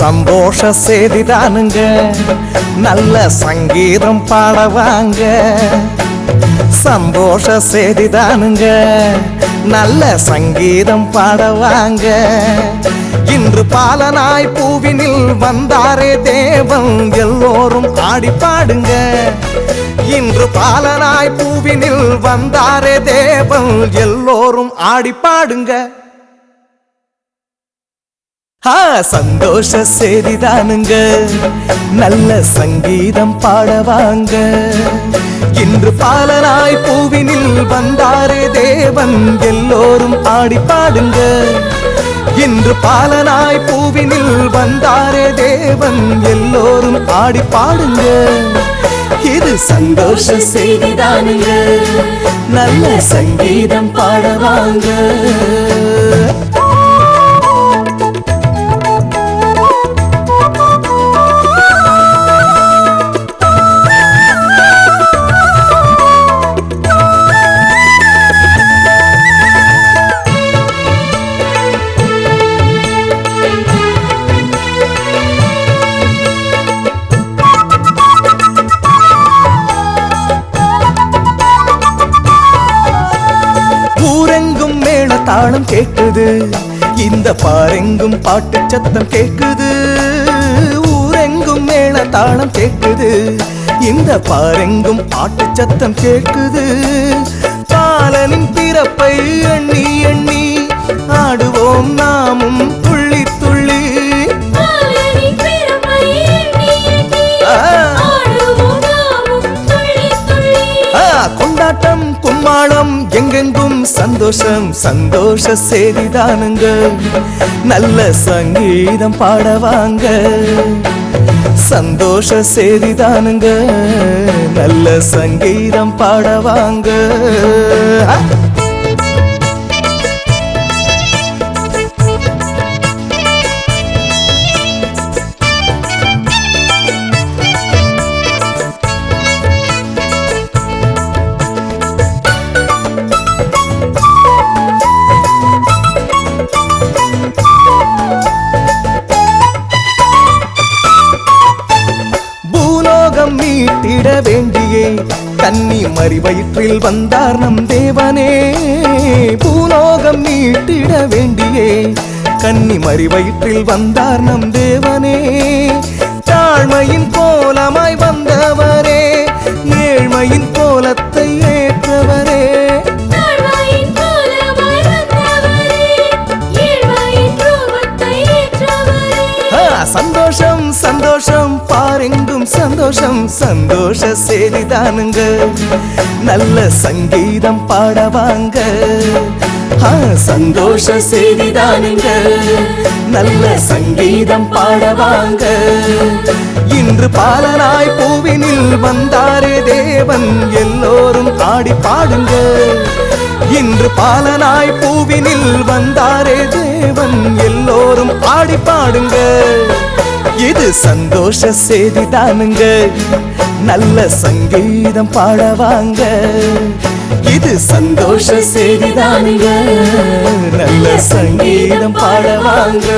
சந்தோஷ செய்திதானுங்க, நல்ல சங்கீதம் பாடவாங்க. சந்தோஷ செய்திதானுங்க, நல்ல சங்கீதம் பாடவாங்க. இன்று பாலனாய் பூவினில் வந்தாரே தேவன், எல்லோரும் ஆடி பாடுங்க. இன்று பாலனாய் பூவினில் வந்தாரே தேவன், எல்லோரும் ஆடி பாடுங்க. சந்தோஷ செய்திதானுங்க, நல்ல சங்கீதம் பாடவாங்க. இன்று பாலனாய் பூவினில் வந்தாரே தேவன், எல்லோரும் ஆடி பாடுங்க. இன்று பாலனாய் பூவினில் வந்தாரே தேவன், எல்லோரும் ஆடி பாடுங்க. இது சந்தோஷ செய்திதானுங்க, நல்ல சங்கீதம் பாடவாங்க. தாளம் கேட்குது, இந்த பாரெங்கும் பாட்டு சத்தம் கேட்குது. ஊரெங்கும் மேள தாளம் கேட்குது, இந்த பாரெங்கும் பாட்டு சத்தம் கேட்குது. பாலனின் பிறப்பை எண்ணி எண்ணி ஆடுவோம் நாமும் துள்ளி துள்ளி. கொண்டாட்டம் கும்மாளம் எங்கெங்கும் சந்தோஷம், சந்தோஷ செய்திதானுங்க, நல்ல சங்கீதம் பாடவாங்க. சந்தோஷ செய்திதானுங்க, நல்ல சங்கீதம் பாடவாங்க. மீட்டிட வேண்டியே கன்னி மறி வயிற்றில் வந்தார் நம் தேவனே. பூலோகம் மீட்டிட வேண்டியே கன்னி மறி வயிற்றில் வந்தார் நம் தேவனே. தாழ்மையின் கோலமாய் வந்தவரே, ஏழ்மையின் கோலத்தை ஏற்றவரே. சந்தோஷம் சந்தோஷம் பாரெங்கும் சந்தோஷம், சந்தோஷ செய்திதானுங்க, நல்ல சங்கீதம் பாடவாங்க. சந்தோஷ செய்திதானுங்க, நல்ல சங்கீதம் பாடவாங்க. இன்று பாலனாய் பூவினில் வந்தாரே தேவன், எல்லோரும் ஆடி பாடுங்க. இன்று பாலனாய் பூவினில் வந்தாரே தேவன், எல்லோரும் ஆடி பாடுங்க. இது சந்தோஷ செய்திதானுங்க, நல்ல சங்கீதம் பாடவாங்க. இது சந்தோஷ செய்திதானுங்க, நல்ல சங்கீதம் பாடவாங்க.